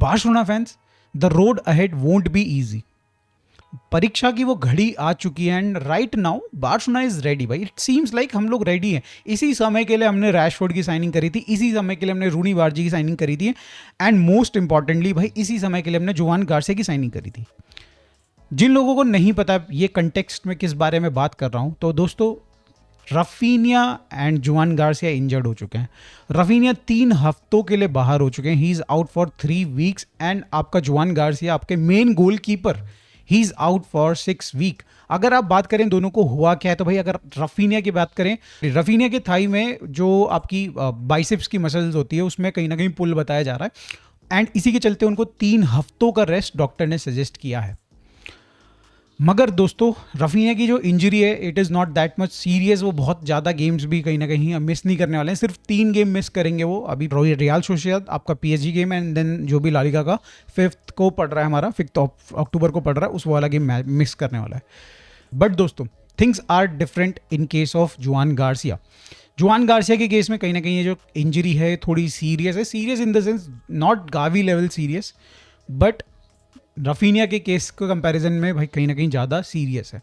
Barcelona fans, the road ahead won't be easy. परीक्षा की वो घड़ी आ चुकी है and right now Barcelona is ready भाई। इट सीम्स लाइक हम लोग रेडी हैं। इसी समय के लिए हमने रैशफोर्ड की साइनिंग करी थी, इसी समय के लिए हमने रूनी बार्जी की साइनिंग करी थी, एंड मोस्ट इंपॉर्टेंटली भाई इसी समय के लिए हमने जोआन गार्सिया की साइनिंग करी थी। जिन लोगों को नहीं पता ये कंटेक्स्ट में किस बारे में बात कर रहा हूं, तो दोस्तों Raphinha and Joan Garcia injured हो चुके हैं। रफीनिया 3 हफ्तों के लिए बाहर हो चुके हैं, he is out for 3 weeks, and आपका जोआन गार्सिया आपके main goalkeeper he is out for 6 week. अगर आप बात करें दोनों को हुआ क्या है, तो भाई अगर रफीनिया की बात करें, रफीनिया के थाई में जो आपकी बाइसेप्स की मसल्स होती है उसमें कहीं ना कहीं पुल बताया जा रहा है, एंड इसी के चलते उनको 3 हफ्तों का रेस्ट डॉक्टर ने सजेस्ट किया है। मगर दोस्तों रफीनिया की जो इंजरी है it is not that much serious. वो बहुत ज़्यादा गेम्स भी कहीं ना कहीं मिस नहीं करने वाले हैं, सिर्फ 3 गेम मिस करेंगे वो। अभी रियल सोसिएदाद आपका PSG गेम, एंड देन जो भी ला लीगा का 5th को पड़ रहा है, हमारा 5 अक्टूबर को पड़ रहा है, उस वाला गेम मिस करने वाला है। बट दोस्तों things are different in case of Joan Garcia. Joan Garcia के केस में कहीं ना कहीं ये जो इंजरी है थोड़ी सीरियस है, serious in the sense not Gavi level serious, but Raphinha के केस के कंपैरिजन में भाई कहीं ना कहीं ज़्यादा सीरियस है।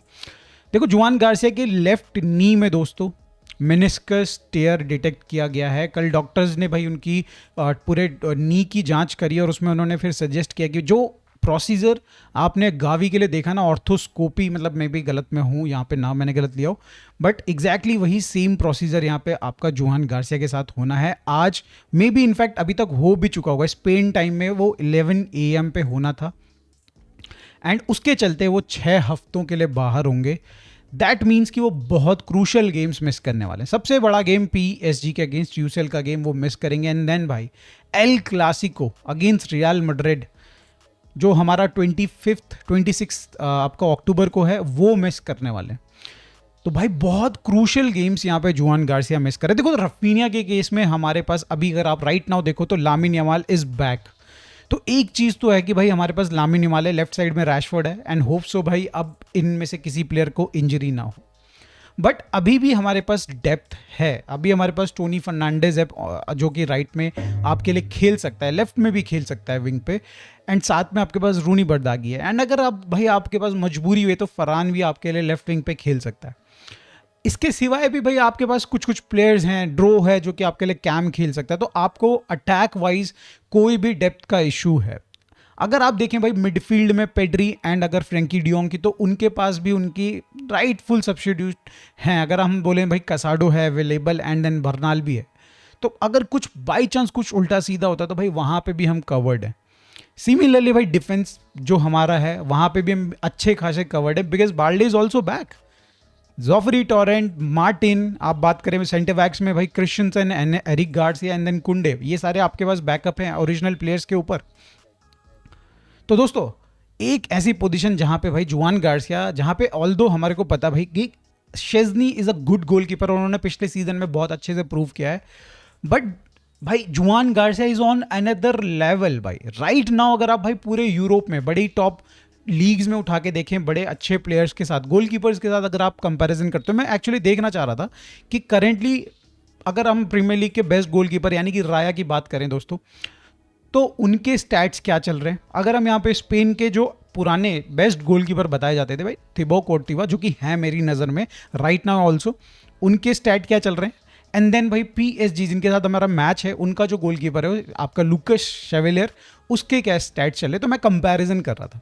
देखो जोआन गार्सिया के लेफ्ट नी में दोस्तों मेनिस्कस टेयर डिटेक्ट किया गया है। कल डॉक्टर्स ने भाई उनकी पूरे नी की जांच करी और उसमें उन्होंने फिर सजेस्ट किया कि जो प्रोसीजर आपने गावी के लिए देखा ना, ऑर्थोस्कोपी, मतलब मैं भी गलत में हूँ यहाँ पे, नाम मैंने गलत लिया हो, बट एग्जैक्टली वही सेम प्रोसीजर यहाँ पे आपका जोआन गार्सिया के साथ होना है। आज मे बी इनफैक्ट अभी तक हो भी चुका होगा, स्पेन टाइम में वो 11 AM पे होना था, एंड उसके चलते वो 6 हफ्तों के लिए बाहर होंगे। दैट मीन्स कि वो बहुत क्रूशल गेम्स मिस करने वाले हैं। सबसे बड़ा गेम PSG के अगेंस्ट यूसीएल का गेम वो मिस करेंगे, एंड देन भाई El Clasico against real Madrid जो हमारा 26 आपका अक्टूबर को है, वो मिस करने वाले हैं। तो भाई बहुत क्रूशल गेम्स यहाँ पे जोआन गार्सिया मिस कर रहे हैं। देखो रफीनिया के केस में हमारे पास अभी अगर आप राइट नाउ देखो तो लामिन यमाल इज बैक। तो एक चीज़ तो है कि भाई हमारे पास लामिन यमाल है, लेफ्ट साइड में रैशफोर्ड है, एंड होप सो भाई अब इनमें से किसी प्लेयर को इंजरी ना हो। बट अभी भी हमारे पास डेप्थ है, अभी हमारे पास टोनी फर्नांडिस है जो कि राइट में आपके लिए खेल सकता है, लेफ्ट में भी खेल सकता है विंग पे, एंड साथ में आपके पास रूनी बर्दागी है, एंड अगर आप भाई आपके पास मजबूरी हुई तो फरहान भी आपके लिए लेफ्ट विंग पे खेल सकता है। इसके सिवाय भी भाई आपके पास कुछ कुछ प्लेयर्स हैं, ड्रो है जो कि आपके लिए कैम खेल सकता है। तो आपको अटैक वाइज कोई भी डेप्थ का इशू है। अगर आप देखें भाई मिडफील्ड में पेड्री एंड अगर फ्रैंकी डियोंग की, तो उनके पास भी उनकी राइटफुल सब्स्टिट्यूट हैं। अगर हम बोलें भाई कसाडो है अवेलेबल, एंड देन बर्नाल भी है, तो अगर कुछ बाई चांस कुछ उल्टा सीधा होता तो भाई वहाँ पे भी हम कवर्ड हैं। सिमिलरली भाई डिफेंस जो हमारा है वहाँ पे भी हम अच्छे खासे कवर्ड है, because Balde is also back. Jofre Torrent, Martin, आप बात करें सेंटर बैक्स में भाई Christensen, Eric Garcia and then Kounde, ये सारे आपके पास बैकअप हैं ओरिजिनल प्लेयर्स के ऊपर। तो दोस्तों एक ऐसी पोजीशन जहां पे भाई जोआन गार्सिया, जहां पे ऑल्दो हमारे को पता भाई कि शेज़नी इज अ गुड गोलकीपर और उन्होंने पिछले सीजन में बहुत अच्छे से प्रूव किया है, बट भाई Joan Garcia is on another level भाई राइट नाउ। अगर आप भाई पूरे यूरोप में बड़ी टॉप लीग्स में उठा के देखें, बड़े अच्छे प्लेयर्स के साथ, गोलकीपर्स के साथ अगर आप कंपैरिजन करते हो, मैं एक्चुअली देखना चाह रहा था कि करेंटली अगर हम प्रीमियर लीग के बेस्ट गोलकीपर यानी कि राया की बात करें दोस्तों, तो उनके स्टैट्स क्या चल रहे हैं। अगर हम यहाँ पे स्पेन के जो पुराने बेस्ट गोलकीपर बताए जाते थे भाई थिबो कोर्टिवा, जो कि है मेरी नज़र में राइट नाउ ऑल्सो, उनके स्टैट क्या चल रहे हैं। एंड देन भाई PSG जिनके साथ हमारा मैच है, उनका जो गोलकीपर है आपका लुकस शेवेलियर, उसके क्या स्टैट चले। तो मैं कंपैरिजन कर रहा था,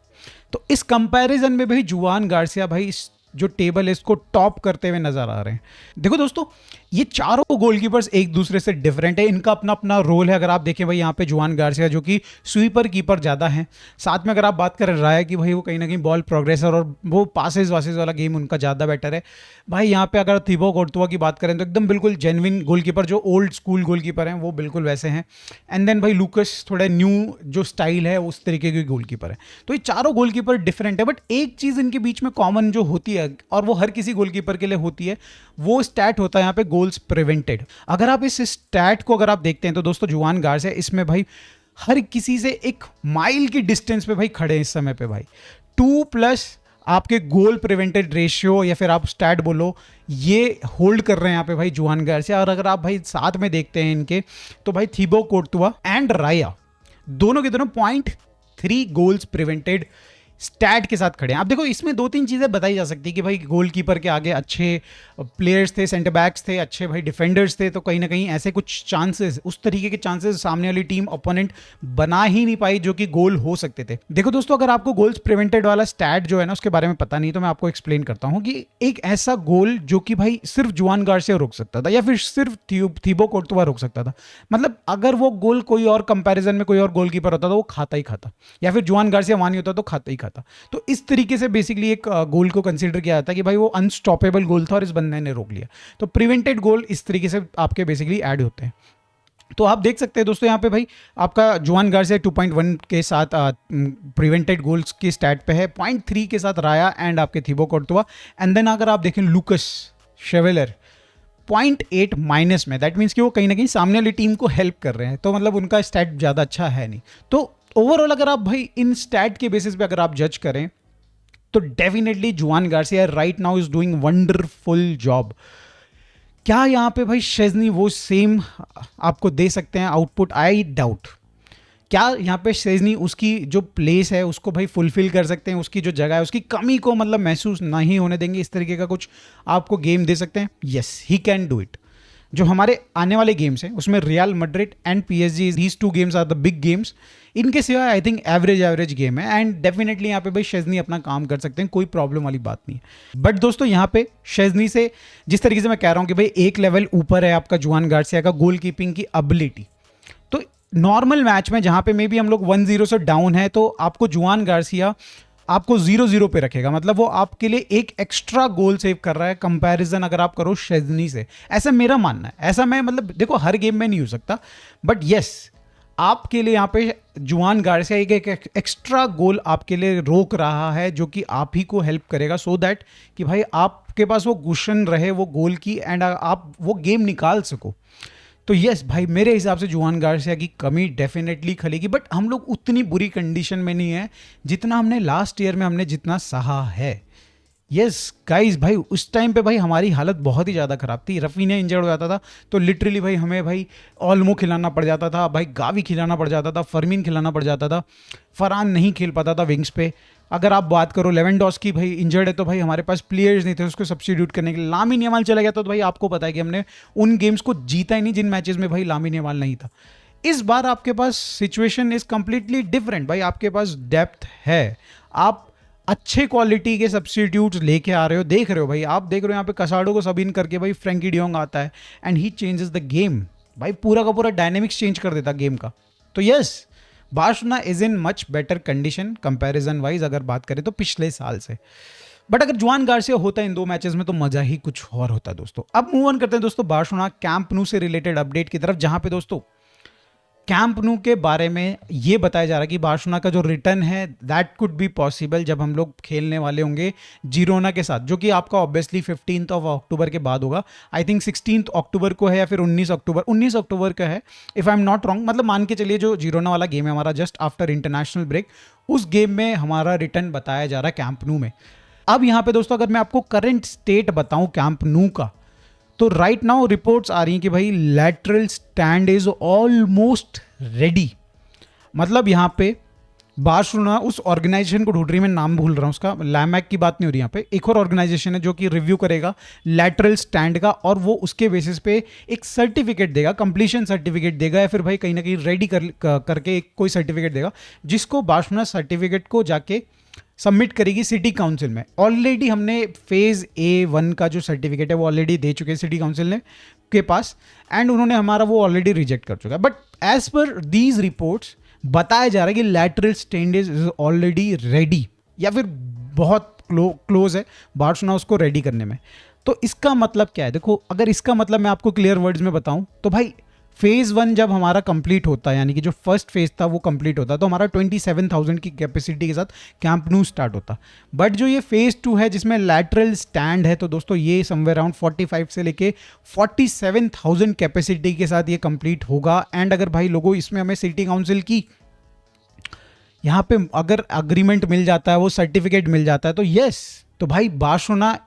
तो इस कंपैरिजन में भाई जोआन गार्सिया भाई जो टेबल है इसको टॉप करते हुए नजर आ रहे हैं। देखो दोस्तों ये चारों गोलकीपर्स एक दूसरे से डिफरेंट है, इनका अपना अपना रोल है। अगर आप देखें भाई यहाँ पे जोआन गार्सिया जो कि स्वीपर कीपर ज़्यादा है, साथ में अगर आप बात करें राया कि भाई वो कहीं ना कहीं बॉल प्रोग्रेसर और वो पासेस वासेस वाला गेम उनका ज़्यादा बेटर है। भाई यहाँ पे अगर थिबो कोर्तुआ की बात करें तो एकदम बिल्कुल जेन्युइन गोलकीपर, जो ओल्ड स्कूल गोलकीपर हैं वो बिल्कुल वैसे हैं। एंड देन भाई लुकस थोड़ा न्यू जो स्टाइल है उस तरीके के गोलकीपर है। तो ये चारों गोलकीपर डिफरेंट है, बट एक चीज़ इनके बीच में कॉमन जो होती है और वो हर किसी गोलकीपर के लिए होती है, वो स्टैट होता है यहाँ पे गोल्स प्रिवेंटेड। अगर आप इस स्टैट को अगर आप देखते हैं तो दोस्तों जोआन गार्सिया इसमें भाई हर किसी से 1 माइल की डिस्टेंस पे भाई खड़े हैं इस समय पे भाई। 2+ आपके गोल प्रिवेंटेड रेशियो या फिर आप स्टैट बोलो, ये होल्ड कर रहे हैं यहाँ पे भाई जोआन गार्सिया। और अगर आप भाई साथ में देखते हैं इनके, तो भाई थिबो कोर्तुआ एंड राया दोनों के दोनों 0.3 गोल्स प्रिवेंटेड स्टैट के साथ खड़े हैं। अब देखो इसमें दो तीन चीज़ें बताई जा सकती है कि भाई गोलकीपर के आगे अच्छे प्लेयर्स थे, सेंटर बैक्स थे, अच्छे भाई डिफेंडर्स थे, तो कहीं ना कहीं ऐसे कुछ चांसेस, उस तरीके के चांसेस सामने वाली टीम ओपोनेंट बना ही नहीं पाई जो कि गोल हो सकते थे। देखो दोस्तों, अगर आपको गोल्स प्रिवेंटेड वाला स्टैट जो है ना उसके बारे में पता नहीं, तो मैं आपको एक्सप्लेन करता हूँ कि एक ऐसा गोल जो कि भाई सिर्फ जुआन गार्सिया रोक सकता था या फिर सिर्फ थीबो कोर्तुआ रोक सकता था, मतलब अगर वो गोल कोई और कंपैरिजन में कोई और गोलकीपर होता तो वो खाता ही खाता, या फिर जुआन गार्सिया वहां नहीं होता तो खाता ही खाता। तो इस तरीके से बेसिकली एक गोल को कंसीडर किया जाता है कि भाई वो अनस्टॉपेबल गोल था और इस बंदे ने रोक लिया। तो प्रिवेंटेड गोल इस तरीके से आपके बेसिकली ऐड होते हैं। तो आप देख सकते हैं दोस्तों यहाँ पे भाई आपका जुआन गार्सिया 2.1 के साथ प्रिवेंटेड गोल्स की स्टैट पे है, 0.3 के साथ राया एंड आपके थीबो कोर्तुआ, एंड देन अगर आप देखें लूकस शेवेलर 0.8 माइनस में, दैट मीन्स कि वो कहीं ना कहीं सामने वाली टीम को हेल्प कर रहे हैं, तो मतलब उनका स्टैट ज़्यादा अच्छा है नहीं। तो ओवरऑल अगर आप भाई इन स्टैट के बेसिस पे अगर आप जज करें तो डेफिनेटली जुआन Garcia right now is doing wonderful job. क्या यहाँ पे भाई शेज़नी वो सेम आपको दे सकते हैं आउटपुट? I doubt. क्या यहाँ पे शेज़नी उसकी जो प्लेस है उसको भाई फुलफिल कर सकते हैं, उसकी जो जगह है उसकी कमी को मतलब महसूस नहीं होने देंगे, इस तरीके का कुछ आपको गेम दे सकते हैं? Yes, he can do it. जो हमारे आने वाले गेम्स हैं उसमें Real Madrid and PSG, these two games are the big games. इनके सिवाय आई थिंक एवरेज गेम है एंड डेफिनेटली यहाँ पे भाई शेज़नी अपना काम कर सकते हैं, कोई प्रॉब्लम वाली बात नहीं है। बट दोस्तों यहाँ पे शेज़नी से जिस तरीके से मैं कह रहा हूँ कि भाई एक लेवल ऊपर है आपका जुआन गार्सिया का गोल कीपिंग की एबिलिटी, तो नॉर्मल मैच में जहाँ पे मे बी हम लोग 1-0 से डाउन है तो आपको जुआन गार्सिया आपको 0-0 पे रखेगा, मतलब वो आपके लिए एक एक्स्ट्रा गोल सेव कर रहा है कंपैरिजन अगर आप करो शेज़नी से, ऐसा मेरा मानना है। ऐसा मैं मतलब देखो हर गेम में नहीं हो सकता, बट यस आपके लिए यहाँ पे जुआन गार्सिया एक एक्स्ट्रा गोल आपके लिए रोक रहा है जो कि आप ही को हेल्प करेगा, सो दैट कि भाई आपके पास वो गुशन रहे वो गोल की एंड आप वो गेम निकाल सको। तो यस भाई मेरे हिसाब से जुआन गार्सिया की कमी डेफिनेटली खलेगी, बट हम लोग उतनी बुरी कंडीशन में नहीं है जितना हमने लास्ट ईयर में हमने जितना सहा है। यस गाइस भाई उस टाइम पे भाई हमारी हालत बहुत ही ज़्यादा ख़राब थी। रफीना इंजर्ड हो जाता था तो लिटरली भाई हमें भाई ऑल्मो खिलाना पड़ जाता था, भाई गावी खिलाना पड़ जाता था, फरमीन खिलाना पड़ जाता था, फरहान नहीं खेल पाता था विंग्स पे। अगर आप बात करो लेवेंडोस्की भाई इंजर्ड है तो भाई हमारे पास प्लेयर्स नहीं थे उसको सब्स्टिट्यूट करने के लिए। लामिन यमाल चला गया तो भाई आपको पता है कि हमने उन गेम्स को जीता ही नहीं जिन मैचेस में भाई लामिन यमाल नहीं था। इस बार आपके पास सिचुएशन इज कंप्लीटली डिफरेंट भाई, आपके पास डेप्थ है, आप अच्छे क्वालिटी के सब्स्टिट्यूट्स लेके आ रहे हो, देख रहे हो भाई, आप देख रहे हो यहाँ पे कसाडो को सब इन करके भाई फ्रैंकी डियोंग आता है and he changes the game, भाई पूरा का पूरा डायनेमिक्स चेंज कर देता गेम का। तो yes Barcelona is in much better condition comparison wise अगर बात करें तो पिछले साल से। बट अगर जुआन गार्सिया होता इन दो मैचेस में तो मजा ही कुछ और होता दोस्तों। अब मूव ऑन करते हैं दोस्तों बार्सिलोना कैंप नू से रिलेटेड अपडेट की तरफ, जहां पे दोस्तों कैंप नू के बारे में ये बताया जा रहा है कि बार्सिलोना का जो रिटर्न है दैट कुड बी पॉसिबल जब हम लोग खेलने वाले होंगे जिरोना के साथ, जो कि आपका ऑब्वियसली 15 अक्टूबर के बाद होगा। आई थिंक 16 अक्टूबर को है या फिर 19 अक्टूबर का है if I am not wrong. मतलब मान के चलिए जो जिरोना वाला गेम है हमारा जस्ट आफ्टर इंटरनेशनल ब्रेक, उस गेम में हमारा रिटर्न बताया जा रहा है कैंप नू में। अब यहाँ पे दोस्तों अगर मैं आपको करंट स्टेट बताऊं कैंप नू का, तो राइट नाउ रिपोर्ट्स आ रही हैं कि भाई lateral stand is almost ready. मतलब यहाँ पे बार्सिलोना उस ऑर्गेनाइजेशन को ढूंढ रही है, मैं नाम भूल रहा हूँ उसका, लैमैक की बात नहीं हो रही यहाँ पे, एक और ऑर्गेनाइजेशन है जो कि रिव्यू करेगा लैटरल स्टैंड का और वो उसके बेसिस पे एक सर्टिफिकेट देगा, कंप्लीशन सर्टिफिकेट देगा या फिर भाई कहीं ना कहीं रेडी करके एक कोई सर्टिफिकेट देगा, जिसको बार्सिलोना सर्टिफिकेट को जाके सबमिट करेगी सिटी काउंसिल में। ऑलरेडी हमने फेज A1 का जो सर्टिफिकेट है वो ऑलरेडी दे चुके हैं सिटी काउंसिल ने के पास एंड उन्होंने हमारा वो ऑलरेडी रिजेक्ट कर चुका है। But as per these reports बताया जा रहा है कि lateral stand is already ready या फिर बहुत क्लोज है बार्सिलोना उसको रेडी करने में। तो इसका मतलब क्या है? देखो अगर इसका मतलब मैं आपको क्लियर वर्ड्स में बताऊं तो भाई फेज़ 1 जब हमारा कंप्लीट होता है, यानी कि जो फर्स्ट फेज था वो कंप्लीट होता तो हमारा 27,000 की कैपेसिटी के साथ कैंप नू स्टार्ट होता। बट जो ये फेज़ 2 है जिसमें लैटरल स्टैंड है तो दोस्तों ये समवेयर अराउंड 45 से लेके 47,000 कैपेसिटी के साथ ये कंप्लीट होगा। एंड अगर भाई लोगों इसमें हमें सिटी काउंसिल की यहाँ पे अगर अग्रीमेंट मिल जाता है, वो सर्टिफिकेट मिल जाता है तो यस, तो भाई बार्सिलोना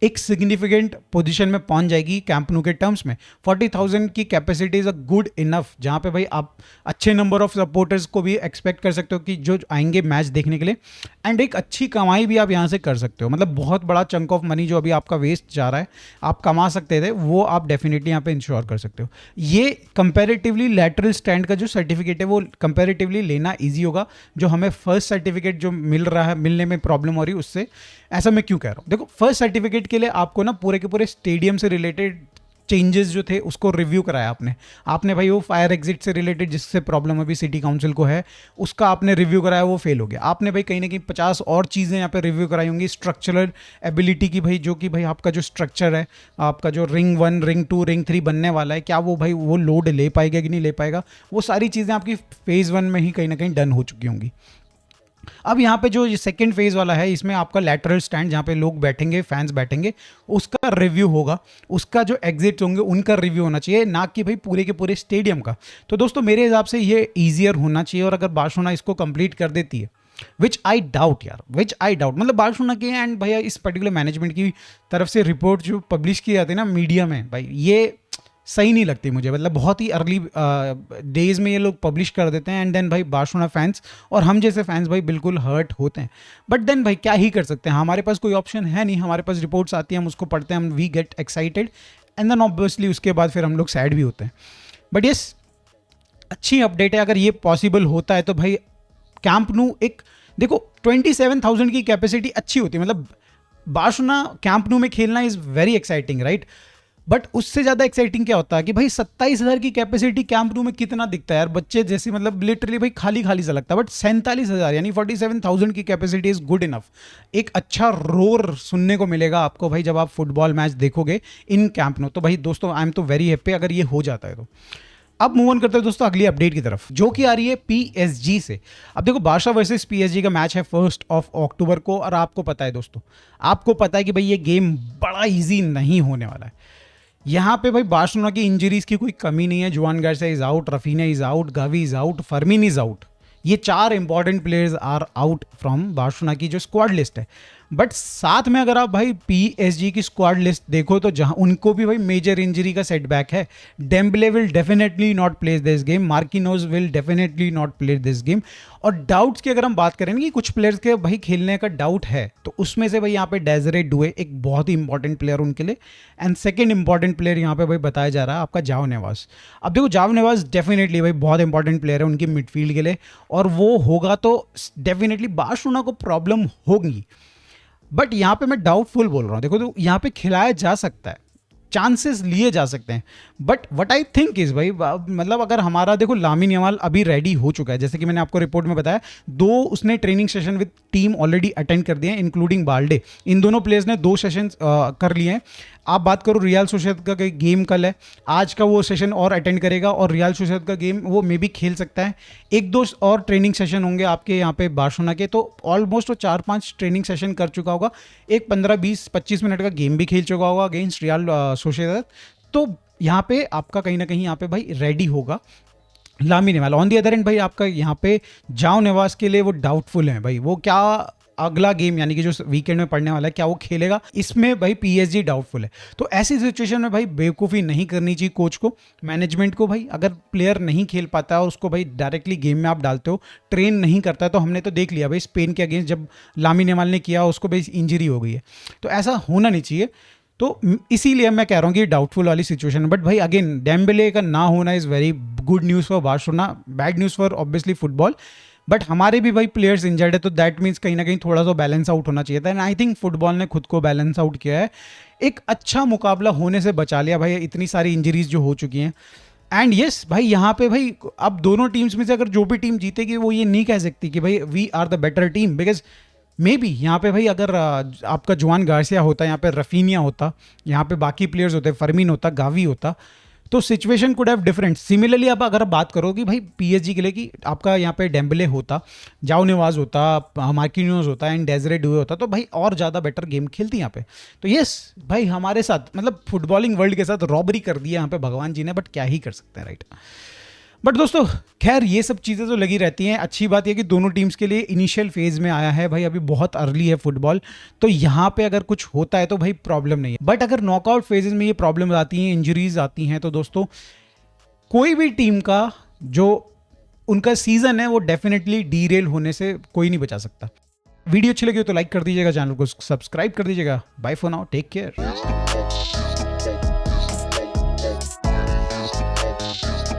एक सिग्निफिकेंट पोजीशन में पहुंच जाएगी कैंप न्यू के टर्म्स में। 40,000 की capacity is a good enough, जहां पे भाई आप अच्छे नंबर ऑफ सपोर्टर्स को भी एक्सपेक्ट कर सकते हो कि जो आएंगे मैच देखने के लिए, एंड एक अच्छी कमाई भी आप यहाँ से कर सकते हो। मतलब बहुत बड़ा चंक ऑफ मनी जो अभी आपका वेस्ट जा रहा है, आप कमा सकते थे, वो आप डेफिनेटली यहाँ पे इंश्योर कर सकते हो। ये कंपेरेटिवली लैटरल स्टैंड का जो सर्टिफिकेट है वो कंपेरेटिवली लेना ईजी होगा, जो हमें फर्स्ट सर्टिफिकेट जो मिल रहा है, मिलने में प्रॉब्लम हो रही है उससे। ऐसा मैं क्यों कह रहा हूँ, देखो फर्स्ट सर्टिफिकेट के लिए आपको ना पूरे के पूरे स्टेडियम से रिलेटेड चेंजेस जो थे उसको रिव्यू कराया आपने भाई वो फायर एग्जिट से रिलेटेड जिससे प्रॉब्लम अभी सिटी काउंसिल को है उसका आपने रिव्यू कराया, वो फेल हो गया। आपने भाई कहीं ना कहीं 50 और चीज़ें यहाँ पे रिव्यू कराई होंगी, स्ट्रक्चरल एबिलिटी की भाई, जो कि भाई आपका जो स्ट्रक्चर है, आपका जो रिंग 1 रिंग 2 रिंग 3 बनने वाला है, क्या वो भाई वो लोड ले पाएगा कि नहीं ले पाएगा, वो सारी चीज़ें आपकी फेज़ 1 में ही कहीं ना कहीं डन हो चुकी होंगी। अब यहाँ पे जो सेकंड फेज वाला है, इसमें आपका लैटरल स्टैंड जहाँ पे लोग बैठेंगे, फैंस बैठेंगे, उसका रिव्यू होगा, उसका जो एग्जिट होंगे उनका रिव्यू होना चाहिए, ना कि भाई पूरे के पूरे स्टेडियम का। तो दोस्तों मेरे हिसाब से ये ईजियर होना चाहिए, और अगर बार्सिलोना इसको कंप्लीट कर देती है, विच आई डाउट यार, विच आई डाउट, मतलब बार्सिलोना की एंड भैया इस पर्टिकुलर मैनेजमेंट की तरफ से रिपोर्ट जो पब्लिश की जाती है ना मीडिया में, भाई ये सही नहीं लगती मुझे। मतलब बहुत ही अर्ली डेज में ये लोग पब्लिश कर देते हैं, एंड देन भाई बार्सिलोना फैंस और हम जैसे फैंस भाई बिल्कुल हर्ट होते हैं। बट देन भाई क्या ही कर सकते हैं, हमारे पास कोई ऑप्शन है नहीं, हमारे पास रिपोर्ट्स आती हैं, हम उसको पढ़ते हैं, हम we get excited, and then obviously उसके बाद फिर हम लोग सैड भी होते हैं। बट यस, अच्छी अपडेट है, अगर ये पॉसिबल होता है तो भाई कैंप न्यू एक, देखो 27,000 की कैपेसिटी अच्छी होती है, मतलब बार्सिलोना कैंप न्यू में खेलना is very exciting right. But उससे ज़्यादा एक्साइटिंग क्या होता है कि भाई 27,000 की कैपेसिटी कैंप न्यू में कितना दिखता है यार, बच्चे जैसी, मतलब लिटरली भाई खाली खाली सा लगता है। बट 47,000 यानी 47,000 की कैपेसिटी इज़ गुड इनफ। एक अच्छा रोर सुनने को मिलेगा आपको भाई जब आप फुटबॉल मैच देखोगे इन कैंप न्यू। तो भाई दोस्तों आई एम तो वेरी हैप्पी अगर ये हो जाता है तो। अब मूव ऑन करते हैं दोस्तों अगली अपडेट की तरफ, जो कि आ रही है पीएसजी से। अब देखो बार्सा वर्सेस पीएसजी का मैच है 1 अक्टूबर को, और आपको पता है दोस्तों, आपको पता है कि भाई ये गेम बड़ा इजी नहीं होने वाला है। यहाँ पे भाई बार्सिलोना की इंजरीज की कोई कमी नहीं है। Juan Garcia is out, Raphinha is out, Gavi is out, Fermin is out. ये 4 important players are out from Barcelona की जो स्क्वाड लिस्ट है। बट साथ में अगर आप भाई पीएसजी की स्क्वाड लिस्ट देखो तो जहां उनको भी भाई मेजर इंजरी का सेटबैक है। Dembele will definitely not play this game, Marquinhos will definitely not play this game. और डाउट्स की अगर हम बात करें कि कुछ प्लेयर्स के भाई खेलने का डाउट है, तो उसमें से भाई यहाँ पे डेजरे डुए एक बहुत ही इंपॉर्टेंट प्लेयर उनके लिए, एंड सेकंड इंपॉर्टेंट प्लेयर यहाँ पे भाई बताया जा रहा है आपका जाओ नेवास। अब देखो जाओ नेवास डेफिनेटली भाई बहुत इंपॉर्टेंट प्लेयर है उनकी मिडफील्ड के लिए, और वो होगा तो डेफिनेटली बार्सिलोना को प्रॉब्लम होगी। बट यहाँ पे मैं डाउटफुल बोल रहा हूँ, देखो तो यहाँ पे खिलाया जा सकता है, चांसेस लिए जा सकते हैं। But what I think is भाई, मतलब अगर हमारा देखो लामिन यमाल अभी रेडी हो चुका है, जैसे कि मैंने आपको रिपोर्ट में बताया, 2 उसने training session with team already attend कर दिए हैं, इंक्लूडिंग बाल्डे। इन दोनों प्लेयर्स ने 2 सेशन कर लिए हैं। आप बात करो रियल सोसाइटी का गेम कल है, आज का वो सेशन और अटेंड करेगा, और रियल सोसाइटी का गेम वो मे बी खेल सकता है। 1-2 और ट्रेनिंग सेशन होंगे आपके यहाँ पे बार्सिलोना के, तो ऑलमोस्ट वो 4-5 ट्रेनिंग सेशन कर चुका होगा। एक 15-20-25 मिनट का गेम भी खेल चुका होगा अगेंस्ट रियल सोसाइटी। तो यहाँ पे आपका कहीं ना कहीं यहाँ पे भाई रेडी होगा Lamine Yamal. On the other and भाई आपका यहाँ पे जाओ नेवास के लिए वो डाउटफुल है भाई, वो क्या अगला गेम यानी कि जो वीकेंड में पड़ने वाला है क्या वो खेलेगा, इसमें भाई पीएसजी डाउटफुल है। तो ऐसी सिचुएशन में भाई बेवकूफ़ी नहीं करनी चाहिए कोच को, मैनेजमेंट को। भाई अगर प्लेयर नहीं खेल पाता है और उसको भाई डायरेक्टली गेम में आप डालते हो, ट्रेन नहीं करता है, तो हमने तो देख लिया भाई स्पेन के अगेंस्ट जब लामिन यमाल ने किया उसको भाई इंजरी हो गई है। तो ऐसा होना नहीं चाहिए, तो इसीलिए मैं कह रहा हूँ कि डाउटफुल वाली सिचुएशन है। बट भाई अगेन डेम्बेले का ना होना is very good news for Barcelona, bad news for obviously football. But हमारे भी भाई प्लेयर्स इंजर्ड है, तो दैट मीन्स कहीं ना कहीं थोड़ा सा बैलेंस आउट होना चाहिए था, एंड आई थिंक फुटबॉल ने खुद को बैलेंस आउट किया है, एक अच्छा मुकाबला होने से बचा लिया भाई इतनी सारी इंजरीज जो हो चुकी हैं। एंड यस भाई यहाँ पे भाई अब दोनों टीम्स में से अगर जो भी टीम जीतेगी वो ये नहीं कह सकती कि भाई we are the better team, because maybe यहाँ पे भाई अगर आपका जुआन गार्सिया होता, यहाँ पे रफीनिया होता, यहाँ पे बाकी प्लेयर्स होते, फर्मीन होता, गावी होता, तो situation could have different. Similarly अब अगर बात करो कि भाई पीएसजी के लिए कि आपका यहाँ पे डेम्बले होता, जाओ नेवाज होता, मार्किनोज होता एंड डेजरे डुए होता, तो भाई और ज़्यादा बेटर गेम खेलती यहाँ पे। तो यस भाई हमारे साथ मतलब फुटबॉलिंग वर्ल्ड के साथ रॉबरी कर दी है यहाँ पे भगवान जी ने, बट क्या ही कर सकते हैं राइट। बट दोस्तों खैर ये सब चीज़ें तो लगी रहती हैं। अच्छी बात यह कि दोनों टीम्स के लिए इनिशियल फेज में आया है भाई, अभी बहुत अर्ली है फुटबॉल, तो यहाँ पे अगर कुछ होता है तो भाई प्रॉब्लम नहीं है। बट अगर नॉकआउट फेजेस में ये प्रॉब्लम आती हैं, इंजरीज आती हैं, तो दोस्तों कोई भी टीम का जो उनका सीजन है वो डेफिनेटली डीरेल होने से कोई नहीं बचा सकता। वीडियो अच्छी लगी हो तो लाइक कर दीजिएगा, चैनल को सब्सक्राइब कर दीजिएगा। Bye for now, take care.